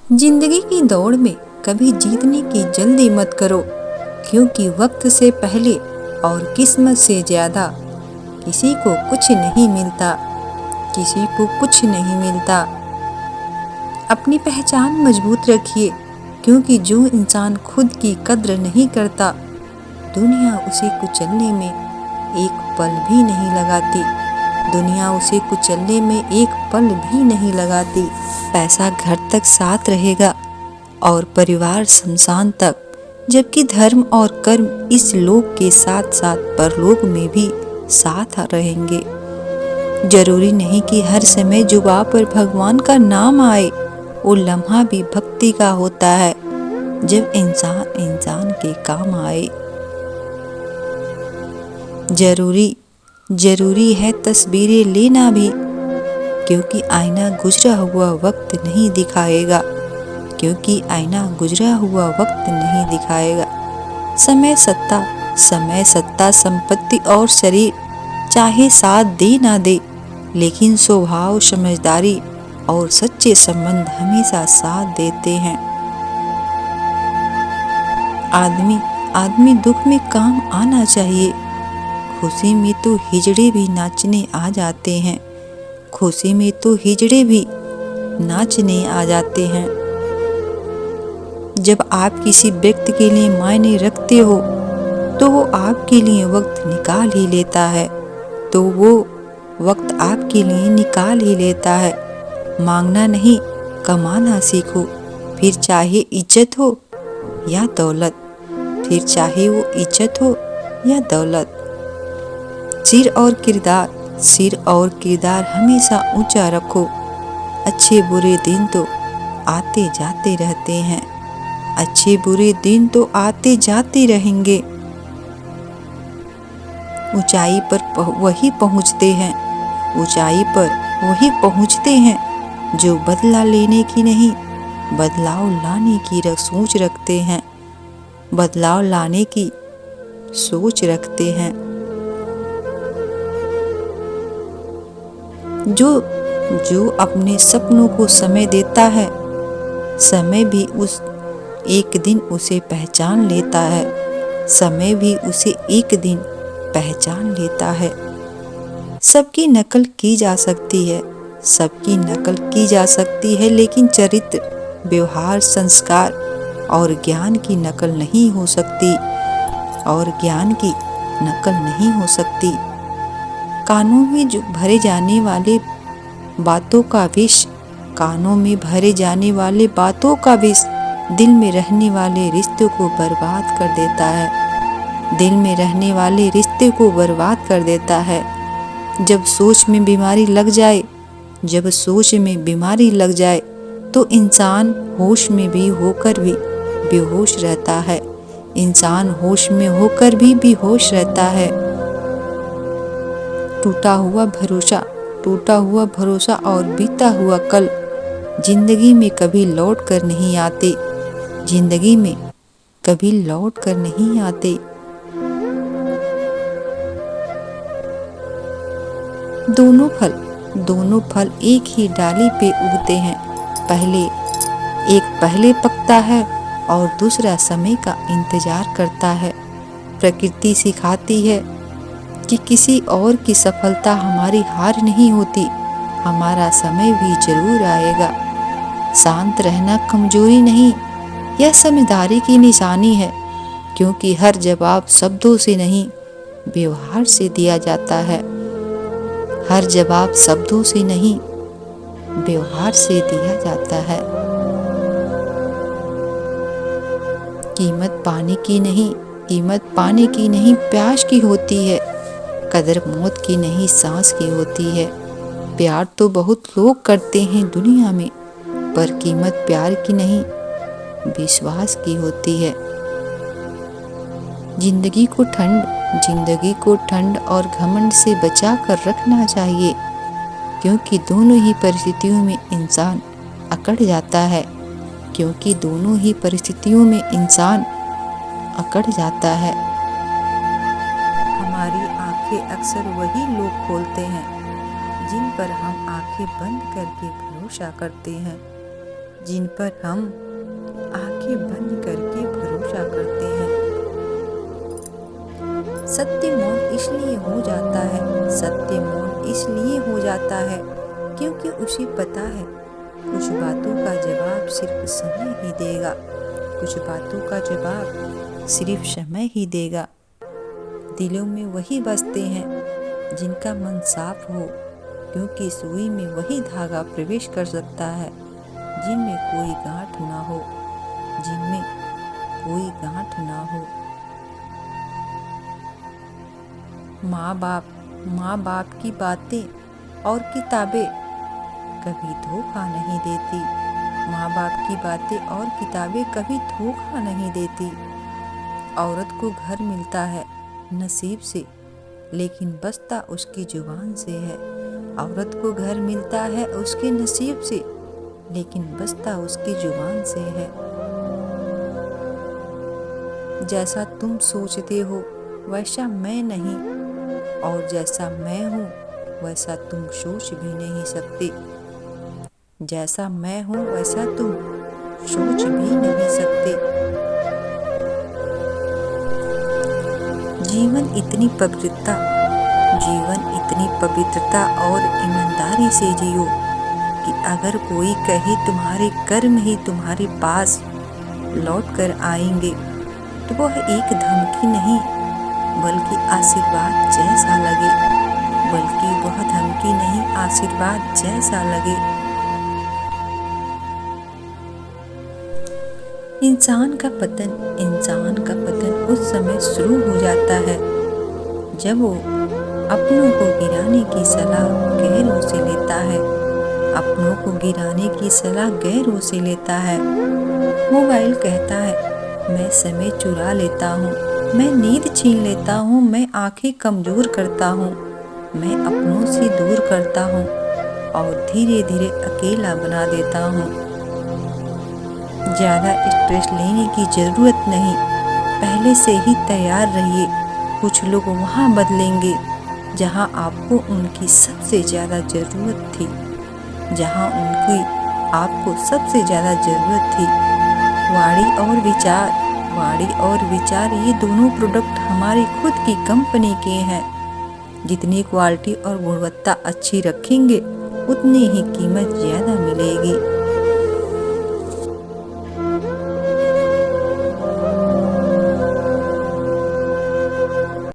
जिंदगी की दौड़ में कभी जीतने की जल्दी मत करो, क्योंकि वक्त से पहले और किस्मत से ज्यादा किसी को कुछ नहीं मिलता, किसी को कुछ नहीं मिलता। अपनी पहचान मजबूत रखिए, क्योंकि जो इंसान खुद की कद्र नहीं करता, दुनिया उसे कुचलने में एक पल भी नहीं लगाती। दुनिया उसे कुचलने में एक पल भी नहीं लगाती। पैसा घर तक साथ रहेगा और परिवार शमशान तक, जबकि धर्म और कर्म इस लोक के साथ साथ परलोक में भी साथ रहेंगे। जरूरी नहीं कि हर समय जुबान पर भगवान का नाम आए, वो लम्हा भी भक्ति का होता है जब इंसान इंसान के काम आए। जरूरी है तस्वीरें लेना भी, क्योंकि आईना गुजरा हुआ वक्त नहीं दिखाएगा, क्योंकि आईना गुजरा हुआ वक्त नहीं दिखाएगा। समय सत्ता संपत्ति और शरीर चाहे साथ दे ना दे, लेकिन स्वभाव समझदारी और सच्चे संबंध हमेशा साथ देते हैं। आदमी दुख में काम आना चाहिए, खुशी में तो हिजड़े भी नाचने आ जाते हैं, खुशी में तो हिजड़े भी नाचने आ जाते हैं। जब आप किसी व्यक्ति के लिए मायने रखते हो, तो वो आपके लिए वक्त निकाल ही लेता है, तो वो वक्त आपके लिए निकाल ही लेता है। मांगना नहीं, कमाना सीखो, फिर चाहे इज्जत हो या दौलत, फिर चाहे वो इज्जत हो या दौलत। सिर और किरदार हमेशा ऊंचा रखो। अच्छे बुरे दिन तो आते जाते रहते हैं, अच्छे बुरे दिन तो आते जाते रहेंगे। ऊंचाई पर वही पहुंचते हैं जो बदला लेने की नहीं, बदलाव लाने की सोच रखते हैं, बदलाव लाने की सोच रखते हैं। जो अपने सपनों को समय देता है, समय भी एक दिन उसे पहचान लेता है, समय भी उसे एक दिन पहचान लेता है। सबकी नकल की जा सकती है, लेकिन चरित्र, व्यवहार, संस्कार और ज्ञान की नकल नहीं हो सकती। कानों में भरे जाने वाले बातों का विष दिल में रहने वाले रिश्तों को बर्बाद कर देता है। जब सोच में बीमारी लग जाए तो इंसान होश में भी होकर भी बेहोश रहता है। टूटा हुआ भरोसा और बीता हुआ कल जिंदगी में कभी लौट कर नहीं आते। दोनों फल एक ही डाली पे उगते हैं। पहले पकता है और दूसरा समय का इंतजार करता है। प्रकृति सिखाती है कि किसी और की सफलता हमारी हार नहीं होती, हमारा समय भी जरूर आएगा। शांत रहना कमजोरी नहीं, यह समझदारी की निशानी है, क्योंकि हर जवाब शब्दों से नहीं, व्यवहार से दिया जाता है। हर जवाब शब्दों से नहीं, व्यवहार से दिया जाता है। कीमत पाने की नहीं प्यास की होती है, कदर मौत की नहीं सांस की होती है। प्यार तो बहुत लोग करते हैं दुनिया में, पर कीमत प्यार की नहीं विश्वास की होती है। जिंदगी को ठंड और घमंड से बचा कर रखना चाहिए, क्योंकि दोनों ही परिस्थितियों में इंसान अकड़ जाता है। हमारी आंखें अक्सर वही लोग खोलते हैं जिन पर हम आंखें बंद करके भरोसा करते हैं। जिन पर हम आंखें बंद करके भरोसा करते हैं। सत्य मौन इसलिए हो जाता है, सत्य मौन इसलिए हो जाता है क्योंकि उसे पता है कुछ बातों का जवाब सिर्फ समय ही देगा, कुछ बातों का जवाब सिर्फ समय ही देगा। दिलों में वही बसते हैं जिनका मन साफ हो, क्योंकि सुई में वही धागा प्रवेश कर सकता है जिनमें कोई गांठ ना हो, जिनमें कोई गांठ ना हो। माँ बाप की बातें और किताबें कभी धोखा नहीं देती। माँ बाप की बातें और किताबें कभी धोखा नहीं देती। औरत को घर मिलता है नसीब से, लेकिन बसता उसकी जुबान से है। औरत को घर मिलता है उसके नसीब से, लेकिन बसता उसकी जुबान से है। जैसा तुम सोचते हो वैसा मैं नहीं, और जैसा मैं हूँ वैसा तुम सोच भी नहीं सकते। जैसा मैं हूँ वैसा तुम सोच भी नहीं सकते। जीवन इतनी पवित्रता और ईमानदारी से जियो कि अगर कोई कहे तुम्हारे कर्म ही तुम्हारे पास लौट कर आएंगे, तो वह एक धमकी नहीं बल्कि आशीर्वाद जैसा लगे, बल्कि वह धमकी नहीं आशीर्वाद जैसा लगे। इंसान का पतन उस समय शुरू हो जाता है जब वो अपनों को गिराने की सलाह गैरों से लेता है, अपनों को गिराने की सलाह गैरों से लेता है। मोबाइल कहता है मैं समय चुरा लेता हूँ, मैं नींद छीन लेता हूँ, मैं आंखें कमजोर करता हूँ, मैं अपनों से दूर करता हूँ और धीरे धीरे अकेला बना देता हूँ। ज़्यादा स्ट्रेस लेने की ज़रूरत नहीं, पहले से ही तैयार रहिए। कुछ लोग वहाँ बदलेंगे जहाँ आपको उनकी सबसे ज़्यादा ज़रूरत थी, जहाँ उनकी आपको सबसे ज़्यादा ज़रूरत थी। वाणी और विचार ये दोनों प्रोडक्ट हमारी खुद की कंपनी के हैं। जितनी क्वालिटी और गुणवत्ता अच्छी रखेंगे उतनी ही कीमत ज़्यादा मिलेगी।